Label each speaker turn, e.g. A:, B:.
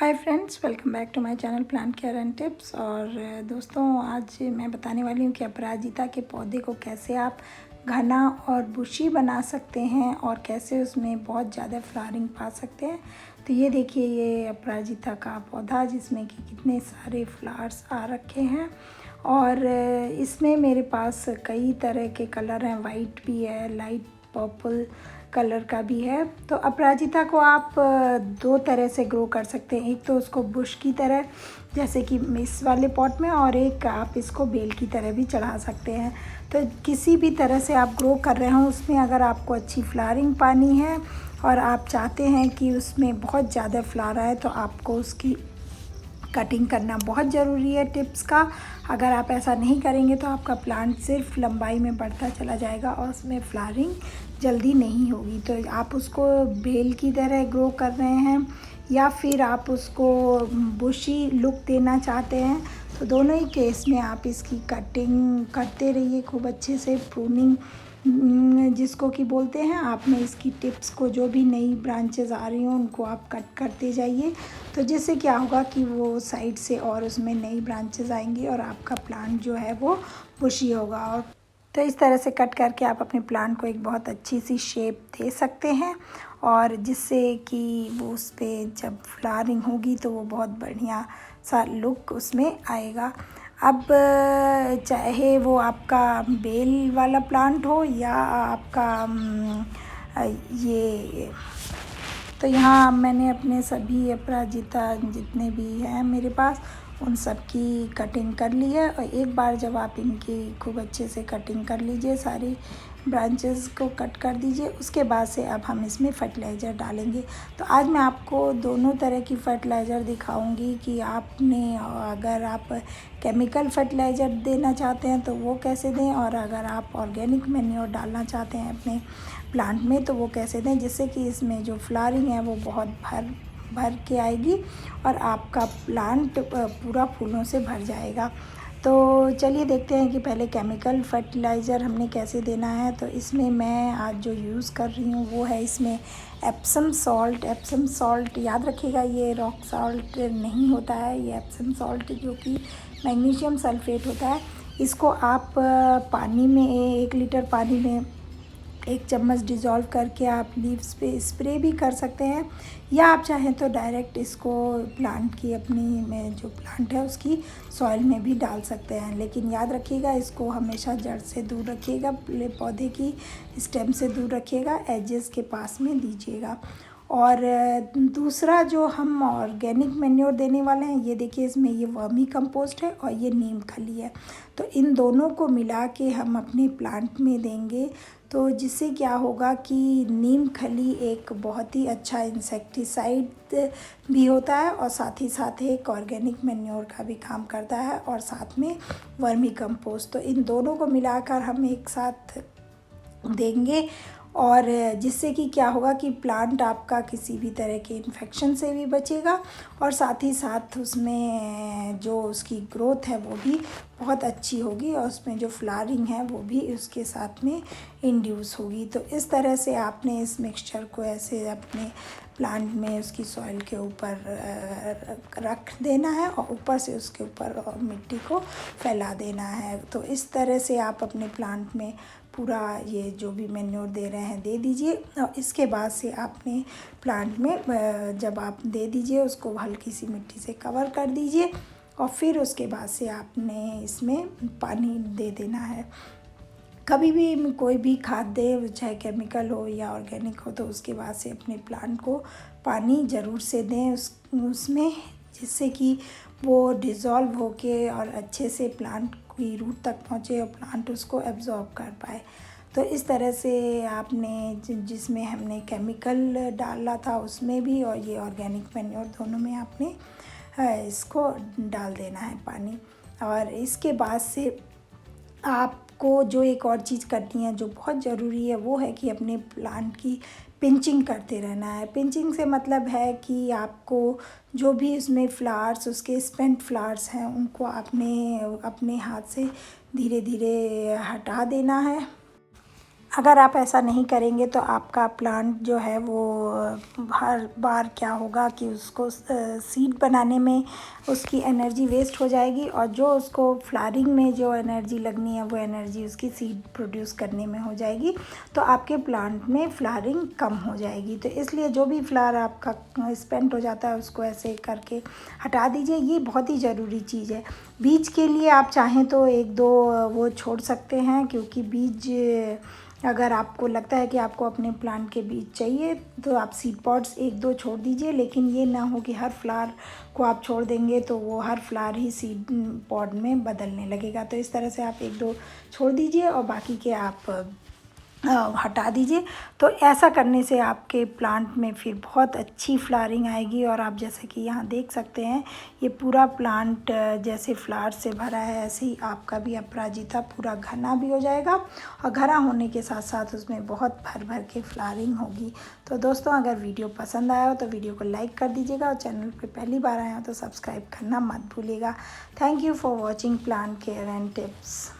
A: Hi friends, welcome back to my channel plant care and tips. और दोस्तों, आज मैं बताने वाली हूँ कि अपराजिता के पौधे को कैसे आप घना और बुशी बना सकते हैं और कैसे उसमें बहुत ज़्यादा फ्लावरिंग पा सकते हैं। तो ये देखिए, ये अपराजिता का पौधा जिसमें कि कितने सारे फ्लावर्स आ रखे हैं और इसमें मेरे पास कई तरह के कलर हैं। वाइट भी है, लाइट पर्पल कलर का भी है। तो अपराजिता को आप दो तरह से ग्रो कर सकते हैं। एक तो उसको बुश की तरह, जैसे कि इस वाले पॉट में, और एक आप इसको बेल की तरह भी चढ़ा सकते हैं। तो किसी भी तरह से आप ग्रो कर रहे हो, उसमें अगर आपको अच्छी फ्लावरिंग पानी है और आप चाहते हैं कि उसमें बहुत ज़्यादा फ्लावर आए, तो आपको उसकी कटिंग करना बहुत ज़रूरी है टिप्स का। अगर आप ऐसा नहीं करेंगे तो आपका प्लांट सिर्फ लंबाई में बढ़ता चला जाएगा और उसमें फ्लावरिंग जल्दी नहीं होगी। तो आप उसको बेल की तरह ग्रो कर रहे हैं या फिर आप उसको बुशी लुक देना चाहते हैं, तो दोनों ही केस में आप इसकी कटिंग करते रहिए खूब अच्छे से। प्रूनिंग जिसको कि बोलते हैं, आप में इसकी टिप्स को, जो भी नई ब्रांचेस आ रही हों उनको आप कट करते जाइए। तो जिससे क्या होगा कि वो साइड से और उसमें नई ब्रांचेस आएंगी और आपका प्लांट जो है वो बुशी होगा। और तो इस तरह से कट करके आप अपने प्लांट को एक बहुत अच्छी सी शेप दे सकते हैं और जिससे कि वो उस पर जब फ्लावरिंग होगी तो वो बहुत बढ़िया सा लुक उसमें आएगा। अब चाहे वो आपका बेल वाला प्लांट हो या आपका ये, तो यहाँ मैंने अपने सभी अपराजिता जितने भी हैं मेरे पास, उन सब की कटिंग कर ली है। और एक बार जब आप इनकी खूब अच्छे से कटिंग कर लीजिए, सारी ब्रांचेस को कट कर दीजिए, उसके बाद से अब हम इसमें फर्टिलाइज़र डालेंगे। तो आज मैं आपको दोनों तरह की फर्टिलाइज़र दिखाऊंगी कि आपने, अगर आप केमिकल फर्टिलाइज़र देना चाहते हैं तो वो कैसे दें, और अगर आप ऑर्गेनिक मैन्योर डालना चाहते हैं अपने प्लांट में तो वो कैसे दें, जिससे कि इसमें जो फ्लावरिंग है वो बहुत भर के आएगी और आपका प्लांट पूरा फूलों से भर जाएगा। तो चलिए देखते हैं कि पहले केमिकल फर्टिलाइज़र हमने कैसे देना है। तो इसमें मैं आज जो यूज़ कर रही हूँ वो है इसमें एप्सम सॉल्ट। एप्सम सॉल्ट याद रखिएगा, ये रॉक सॉल्ट नहीं होता है, ये एप्सम सॉल्ट जो कि मैग्नीशियम सल्फेट होता है। इसको आप पानी में, 1 लीटर पानी में 1 चम्मच डिज़ोल्व करके आप लीव्स पे स्प्रे भी कर सकते हैं, या आप चाहें तो डायरेक्ट इसको प्लांट की, अपनी में जो प्लांट है उसकी सॉइल में भी डाल सकते हैं। लेकिन याद रखिएगा, इसको हमेशा जड़ से दूर रखिएगा, पौधे की स्टेम से दूर रखिएगा, एजेस के पास में दीजिएगा। और दूसरा जो हम ऑर्गेनिक मैन्योर देने वाले हैं, ये देखिए, इसमें ये वर्मी कंपोस्ट है और ये नीम खली है। तो इन दोनों को मिला के हम अपने प्लांट में देंगे, तो जिससे क्या होगा कि नीम खली एक बहुत ही अच्छा इंसेक्टिसाइड भी होता है और साथ ही साथ एक ऑर्गेनिक मैन्योर का भी काम करता है, और साथ में वर्मी कंपोस्ट। तो इन दोनों को मिलाकर हम एक साथ देंगे और जिससे कि क्या होगा कि प्लांट आपका किसी भी तरह के इन्फेक्शन से भी बचेगा और साथ ही साथ उसमें जो उसकी ग्रोथ है वो भी बहुत अच्छी होगी और उसमें जो फ्लावरिंग है वो भी उसके साथ में इंड्यूस होगी। तो इस तरह से आपने इस मिक्सचर को ऐसे अपने प्लांट में उसकी सॉइल के ऊपर रख देना है और ऊपर से उसके ऊपर मिट्टी को फैला देना है। तो इस तरह से आप अपने प्लांट में पूरा ये जो भी मैन्योर दे रहे हैं दे दीजिए। और इसके बाद से आपने प्लांट में जब आप दे दीजिए, उसको हल्की सी मिट्टी से कवर कर दीजिए और फिर उसके बाद से आपने इसमें पानी दे देना है। कभी भी कोई भी खाद दे, चाहे केमिकल हो या ऑर्गेनिक हो, तो उसके बाद से अपने प्लांट को पानी ज़रूर से दें उसमें, जिससे कि वो डिज़ोल्व होके और अच्छे से प्लांट की रूट तक पहुँचे और प्लांट उसको एब्जॉर्ब कर पाए। तो इस तरह से आपने जिसमें हमने केमिकल डाला था उसमें भी और ये ऑर्गेनिक मैन्योर दोनों में आपने इसको डाल देना है पानी। और इसके बाद से आपको जो एक और चीज़ करनी है जो बहुत ज़रूरी है, वो है कि अपने प्लांट की पिंचिंग करते रहना है। पिंचिंग से मतलब है कि आपको जो भी उसमें फ्लावर्स, उसके स्पेंट फ्लावर्स हैं, उनको आपने अपने हाथ से धीरे धीरे हटा देना है। अगर आप ऐसा नहीं करेंगे तो आपका प्लांट जो है वो हर बार क्या होगा कि उसको सीड बनाने में उसकी एनर्जी वेस्ट हो जाएगी, और जो उसको फ्लावरिंग में जो एनर्जी लगनी है वो एनर्जी उसकी सीड प्रोड्यूस करने में हो जाएगी, तो आपके प्लांट में फ्लावरिंग कम हो जाएगी। तो इसलिए जो भी फ्लावर आपका स्पेंट हो जाता है उसको ऐसे करके हटा दीजिए, ये बहुत ही ज़रूरी चीज़ है। बीज के लिए आप चाहें तो एक दो वो छोड़ सकते हैं, क्योंकि बीज अगर आपको लगता है कि आपको अपने प्लांट के बीज चाहिए तो आप सीड पॉट्स एक दो छोड़ दीजिए, लेकिन ये ना हो कि हर फ्लावर को आप छोड़ देंगे तो वो हर फ्लावर ही सीड पॉट में बदलने लगेगा। तो इस तरह से आप एक दो छोड़ दीजिए और बाकी के आप हटा दीजिए। तो ऐसा करने से आपके प्लांट में फिर बहुत अच्छी फ्लावरिंग आएगी। और आप जैसे कि यहाँ देख सकते हैं ये पूरा प्लांट जैसे फ्लावर से भरा है, ऐसे ही आपका भी अपराजिता पूरा घना भी हो जाएगा, और घना होने के साथ साथ उसमें बहुत भर भर के फ्लावरिंग होगी। तो दोस्तों, अगर वीडियो पसंद आया हो तो वीडियो को लाइक कर दीजिएगा, और चैनल पर पहली बार आए हो तो सब्सक्राइब करना मत भूलिएगा। Thank you for watching plant care and tips.